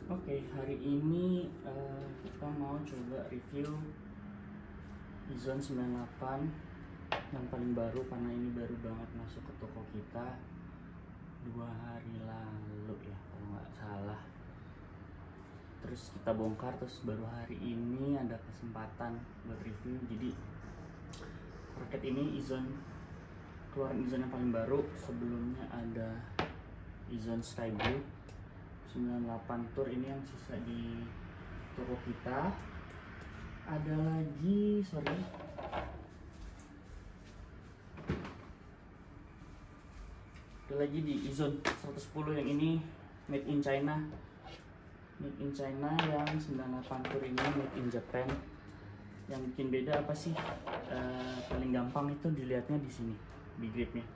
Oke, hari ini kita mau coba review Izon 98 yang paling baru, karena ini baru banget masuk ke toko kita 2 hari lalu ya kalau nggak salah. Terus kita bongkar, terus baru hari ini ada kesempatan buat review. Jadi raket ini keluaran Izon yang paling baru. Sebelumnya ada Izon Sky Blue 98 Tour, ini yang sisa di toko kita. Ada lagi, ada lagi di Izon 110 yang ini made in China. Made in China yang 98 Tour ini made in Japan. Yang bikin beda apa sih? Paling gampang itu dilihatnya di sini, di gripnya.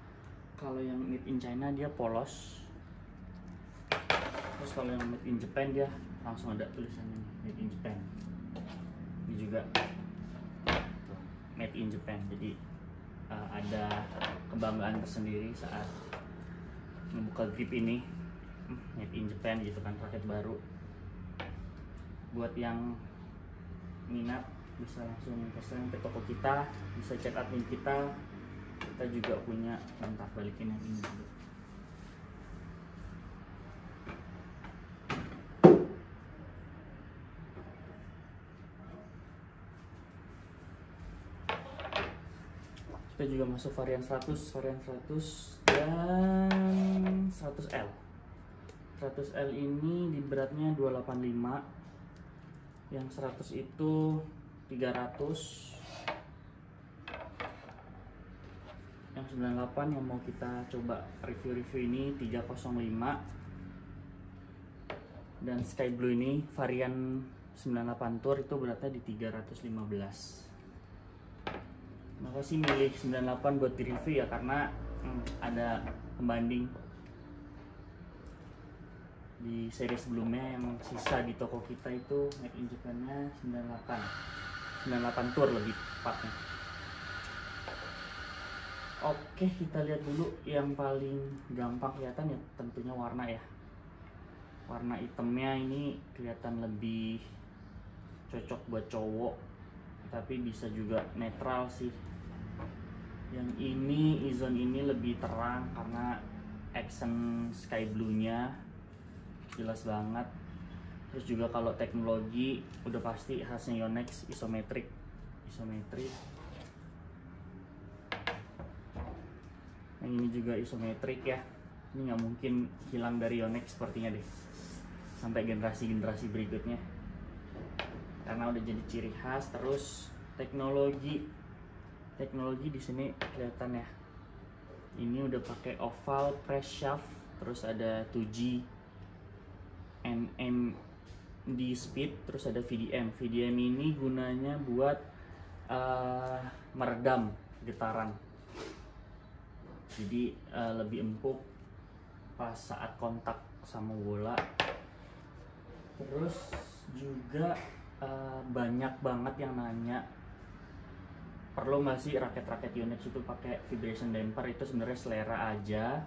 Kalau yang made in China dia polos. Terus kalau yang made in Japan dia langsung ada tulisannya made in Japan. Ini juga tuh, made in Japan. Jadi ada kebanggaan tersendiri saat membuka grip ini, made in Japan gitu kan, raket baru. Buat yang minat bisa langsung pesan ke toko kita, bisa cek admin kita. Kita juga punya, bentar balikin yang ini dulu. Kita juga masuk varian 100 dan 100L. 100L ini di beratnya 285, yang 100 itu 300, yang 98 yang mau kita coba review ini 305, dan Sky Blue ini varian 98 Tour itu beratnya di 315. Kenapa sih milih 98 buat di review ya? Karena ada pembanding di seri sebelumnya yang sisa di toko kita itu made in Japan-nya 98 Tour lebih tepatnya. Oke, kita lihat dulu yang paling gampang kelihatan ya tentunya warna ya. Warna hitamnya ini kelihatan lebih cocok buat cowok, tapi bisa juga netral sih. Yang ini Izon ini lebih terang karena accent Sky Blue-nya jelas banget. Terus juga kalau teknologi udah pasti khasnya Yonex, isometrik. Yang ini juga isometrik ya. Ini nggak mungkin hilang dari Yonex sepertinya deh, sampai generasi berikutnya, karena udah jadi ciri khas. Terus teknologi di sini kelihatan ya. Ini udah pakai oval press shaft, terus ada 2G NMD speed, terus ada VDM. VDM ini gunanya buat meredam getaran. Jadi lebih empuk pas saat kontak sama bola. Terus juga banyak banget yang nanya, perlu nggak sih raket-raket Yonex itu pakai vibration damper? Itu sebenarnya selera aja,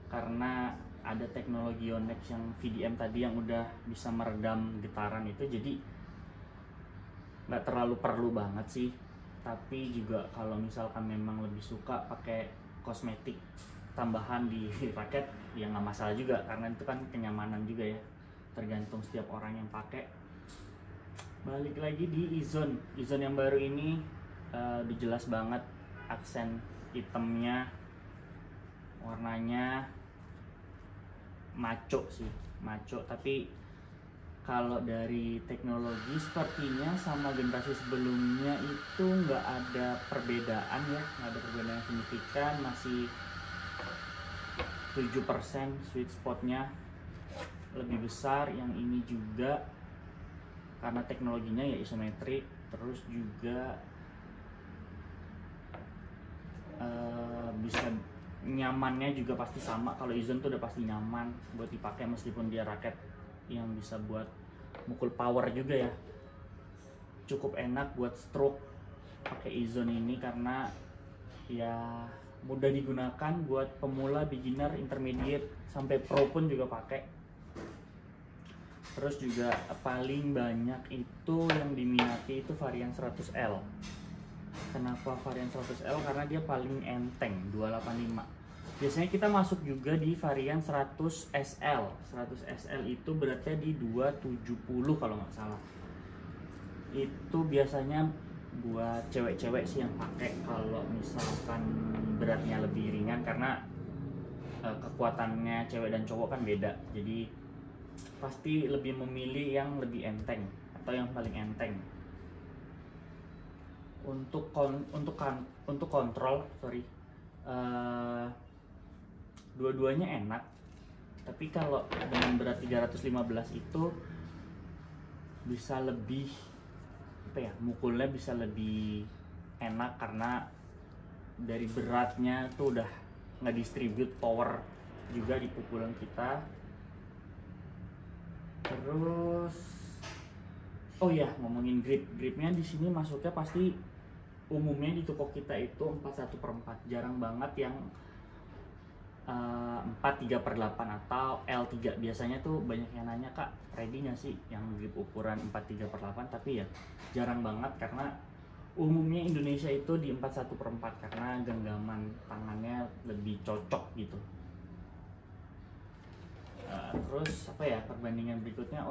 karena ada teknologi Yonex yang VDM tadi yang udah bisa meredam getaran itu, jadi nggak terlalu perlu banget sih. Tapi juga kalau misalkan memang lebih suka pakai kosmetik tambahan di raket ya nggak masalah juga, karena itu kan kenyamanan juga ya, tergantung setiap orang yang pakai. Balik lagi di Izon yang baru ini, udah jelas banget aksen hitamnya, warnanya maco sih, tapi kalau dari teknologi sepertinya sama generasi sebelumnya itu nggak ada perbedaan ya, nggak ada perbedaan yang signifikan. Masih 7% sweet spotnya lebih besar. Yang ini juga karena teknologinya ya isometrik. Terus juga bisa nyamannya juga pasti sama. Kalau Izon tuh udah pasti nyaman buat dipakai, meskipun dia raket yang bisa buat mukul power juga ya. Cukup enak buat stroke pakai Izon ini, karena ya mudah digunakan buat pemula, beginner, intermediate, sampai pro pun juga pakai. Terus juga paling banyak itu yang diminati itu varian 100L. Kenapa varian 100L? Karena dia paling enteng, 285. Biasanya kita masuk juga di varian 100SL. 100SL itu berarti di 270 kalau nggak salah. Itu biasanya buat cewek-cewek sih yang pakai kalau misalkan beratnya lebih ringan, karena kekuatannya cewek dan cowok kan beda. Jadi pasti lebih memilih yang lebih enteng atau yang paling enteng. Untuk kontrol, dua-duanya enak. Tapi kalau dengan berat 315 itu bisa lebih mukulnya bisa lebih enak, karena dari beratnya tuh udah nge-distribute power juga di pukulan kita. Terus ngomongin gripnya di sini masuknya pasti umumnya di toko kita itu 41/4. Jarang banget yang 43/8 atau L3. Biasanya tuh banyak yang nanya, "Kak, ready nggak sih yang grip ukuran 43/8?" Tapi ya jarang banget, karena umumnya Indonesia itu di 41/4 karena genggaman tangannya lebih cocok gitu. Terus perbandingan berikutnya,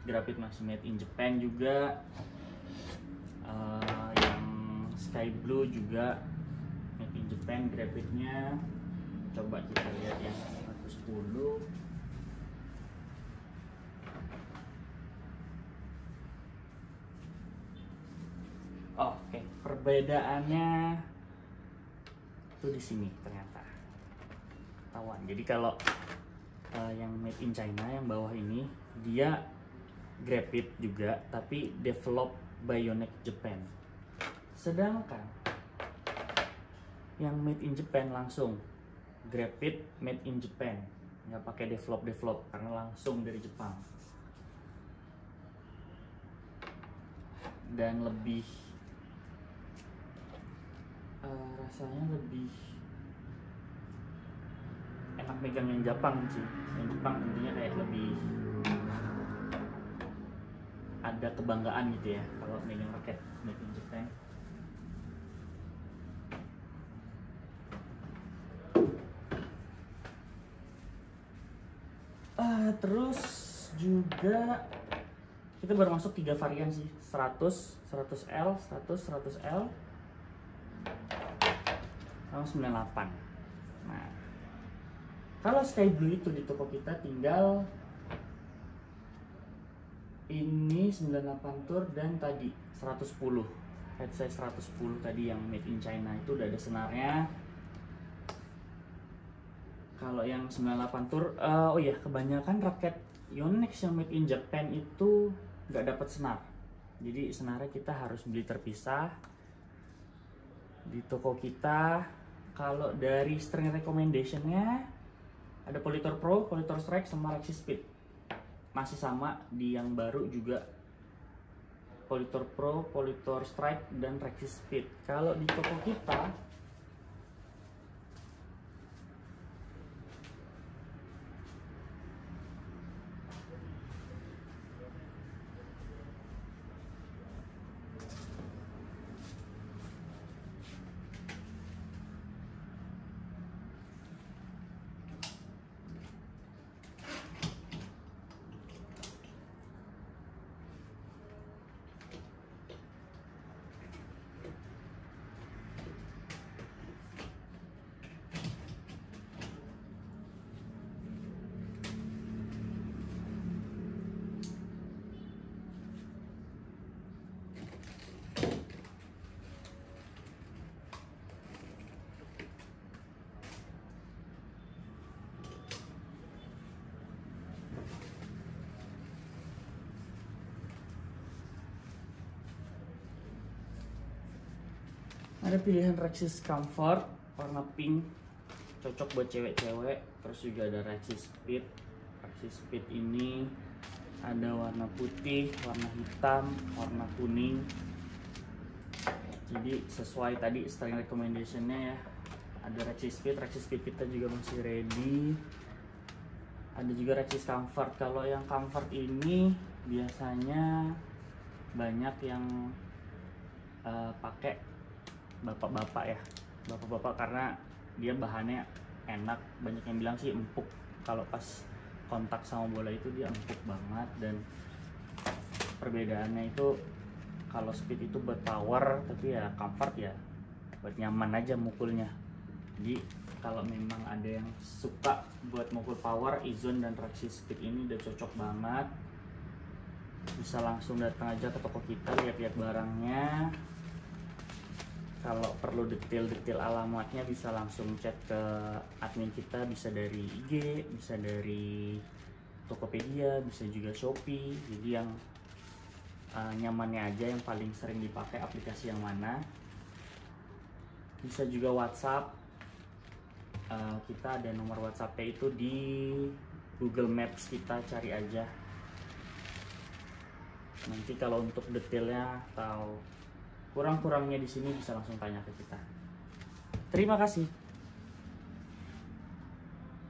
Grapit masih made in Japan juga. Yang Sky Blue juga made in Japan Grapitnya. Coba kita lihat yang 110. Oke, perbedaannya tuh di sini ternyata ketahuan. Jadi kalau yang made in China yang bawah ini dia Grapit juga, tapi develop by Yonex Japan. Sedangkan yang made in Japan langsung Grapit made in Japan, nggak pakai develop karena langsung dari Jepang, dan lebih rasanya lebih enak megang yang Jepang sih. Yang Jepang tentunya kayak lebih ada kebanggaan gitu ya kalau megang raket made in Japan. Terus juga kita baru masuk 3 varian sih, 100, 100L, 100L, sama 98. Nah, kalau Sky Blue itu di toko kita tinggal ini 98 Tour dan tadi 110 head size 110 tadi yang made in China itu udah ada senarnya. Kalau yang 98 Tour, kebanyakan raket Yonex yang made in Japan itu nggak dapat senar. Jadi senarnya kita harus beli terpisah di toko kita. Kalau dari string recommendationnya ada Politor Pro, Politor Strike, sama Rexy Speed. Masih sama di yang baru juga Politor Pro, Politor Strike, dan Rexy Speed. Kalau di toko kita ada pilihan Rexy Comfort warna pink, cocok buat cewek-cewek. Terus juga ada Rexy Speed. Rexy Speed ini ada warna putih, warna hitam, warna kuning. Jadi sesuai tadi string recommendationnya ya. Ada Rexy Speed kita juga masih ready. Ada juga Rexis Comfort. Kalau yang Comfort ini biasanya banyak yang pakai bapak-bapak ya, bapak-bapak, karena dia bahannya enak. Banyak yang bilang sih empuk, kalau pas kontak sama bola itu dia empuk banget. Dan perbedaannya itu kalau Speed itu buat power, tapi ya Comfort ya buat nyaman aja mukulnya. Jadi kalau memang ada yang suka buat mukul power, Izone dan Rexis Speed ini udah cocok banget. Bisa langsung datang aja ke toko kita, lihat-lihat barangnya. Kalau perlu detail-detail alamatnya bisa langsung chat ke admin kita, bisa dari IG, bisa dari Tokopedia, bisa juga Shopee. Jadi yang nyamannya aja, yang paling sering dipakai aplikasi yang mana. Bisa juga WhatsApp. Kita ada nomor WhatsAppnya itu di Google Maps, kita cari aja. Nanti kalau untuk detailnya atau kurang-kurangnya di sini bisa langsung tanya ke kita. Terima kasih.